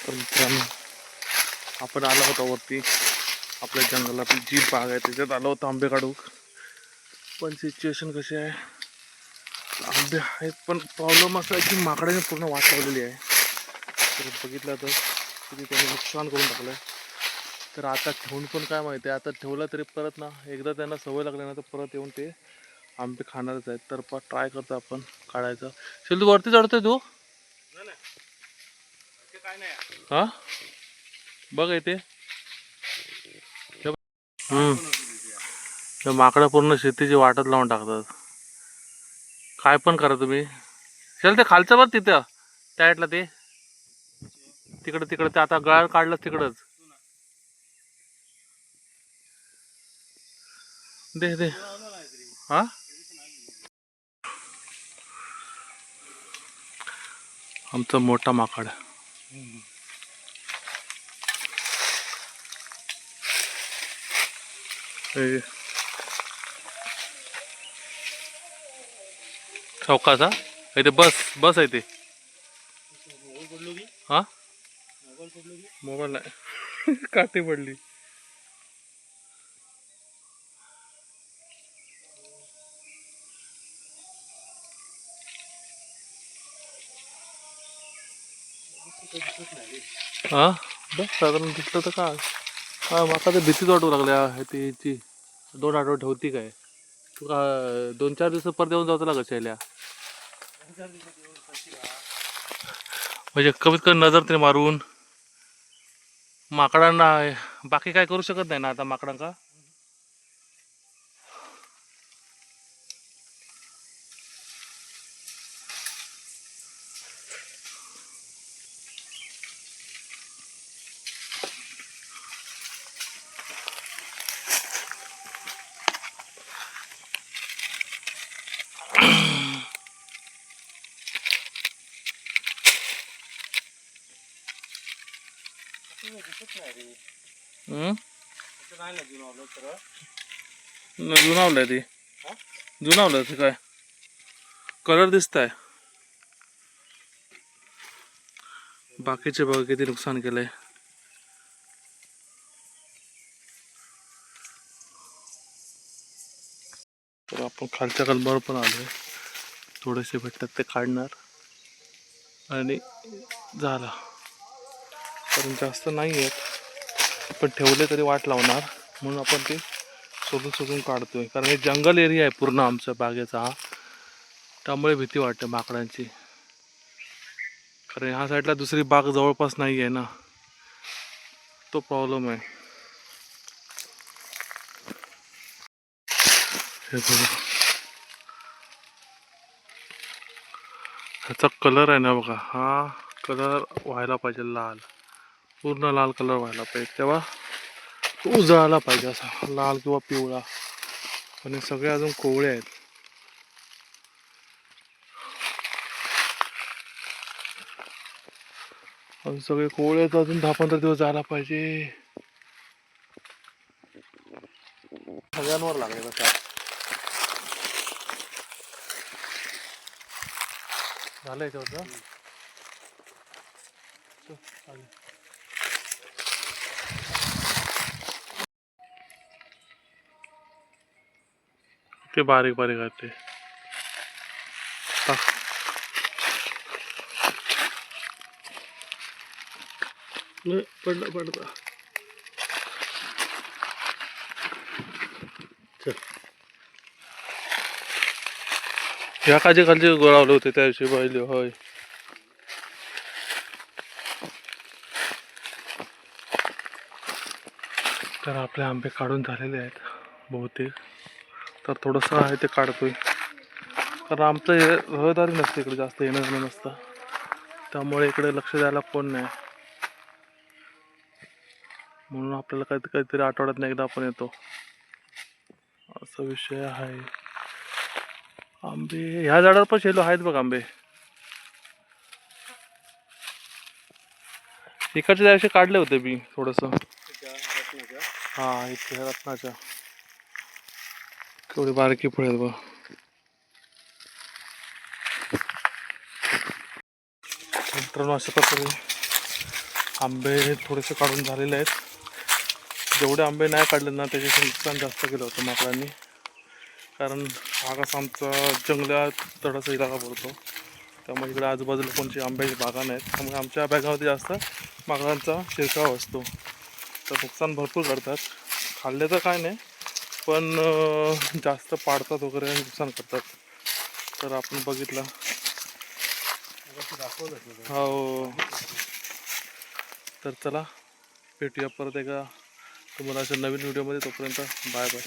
तर मित्रांनो, आपण आलो होतो वरती आपल्या जंगलातली जी बाग आहे त्याच्यात आलो होतो आंबे काढू. पण सिच्युएशन कशी आहे, आंबे आहेत पण प्रॉब्लेम असा आहे की माकडाने पूर्ण वाट लावलेली आहे. तर बघितलं तर किती त्यांनी नुकसान करून टाकलं आहे. तर आता ठेवून पण काय माहिती आहे, आता ठेवलं तरी परत ना एकदा त्यांना सवय लागली ना तर परत येऊन ते आंबे खाणारच आहेत. तर ट्राय करतो आपण काढायचं. तू वरती चढतोय तू? हा बघ येते. माकडं पूर्ण शेतीची वाटच लावून टाकतात. काय पण करा तुम्ही. चल ते खालचं बघ तिथं त्या साईडला ते तिकडं तिकडं ते आता गळ काढलं तिकडच. दे दे. हा आमचा मोठा माकड. चौकाचा इथे बस बस आहे ते. हा मोबाईल नाही काठी पडली. हा बस साधारण दिसलं तर काय. हा माका तर भीतीच वाटू लागल्या ती 2 आठवडे ठेवती काय. तुका 2-4 दिवस परत येऊन जायचं लागत शैल्या. म्हणजे कमीत कमी नजर तरी मारून माकडांना बाकी काय करू शकत नाही ना आता माकडांका. जुनावलंय ती. जुनावलं ते काय कलर दिसताय. बाकीचे बघ किती नुकसान केलंय. तर आपण खालच्या कलमावर पण आलोय. थोडेसे भेटतात ते काढणार आणि झालं. कारण जास्त नाही आहेत पण ठेवले तरी वाट लावणार म्हणून आपण ते शोधून शोधून काढतोय. कारण हे जंगल एरिया आहे पूर्ण आमच्या बागेचा हा. त्यामुळे भीती वाटते माकडांची. कारण ह्या साईडला दुसरी बाग जवळपास नाही आहे ना, तो प्रॉब्लेम आहे. हे बघा ह्याचा कलर आहे ना बघा, हा कलर व्हायला पाहिजे लाल, पूर्ण लाल कलर व्हायला पाहिजे. तेव्हा उजळायला पाहिजे असा लाल किंवा पिवळा. पण हे सगळे अजून कोवळे आहेत. अजून सगळे कोवळे आहेत. अजून 10-15 दिवस जायला पाहिजे. सगळ्यांवर लागले कसा झालं याच्यावरचं. ते बारीक बारीक आहेत ते. पडलं पडतं. ह्या काजी खालचे गोळावले होते त्या दिवशी पाहिले होय. तर आपले आंबे काढून झालेले आहेत बहुतेक. तर थोडंसं आहे ते काढतोय. कारण आमचं हे रहदारी नसते इकडे, जास्त येणं जाणं नसतं. त्यामुळे इकडे लक्ष द्यायला कोण नाही. म्हणून आपल्याला काहीतरी आठवड्यातनं एकदा आपण येतो, असा विषय आहे. आंबे ह्या झाडावर पण शेलो आहेत बघ आंबे. इकडच्या दिवशी काढले होते मी थोडस. हा इथे रत्नाच्या केवढी बारकी फुले आहेत बघ. मित्रांनो अशा प्रकारे आंबे थोडेसे काढून झालेले आहेत. जेवढे आंबे नाही काढले ना त्याच्याचं नुकसान जास्त केलं होतं माकडांनी. कारण हा कसा आमचा जंगलात तडाचा इलाका पडतो, त्यामुळे इकडे आजूबाजूला कोणची आंब्याची बागा नाहीत, त्यामुळे आमच्या बागामध्ये जास्त माकडांचा शिरकाव असतो. तर नुकसान भरपूर करतात. खाल्ले तर काय नाही, पण जास्त पाडतात वगैरे, नुकसान करतात. तर आपण बघितलं. हो, तर चला भेटूया परत एका तुम्हाला अशा नवीन व्हिडिओमध्ये. तोपर्यंत बाय बाय.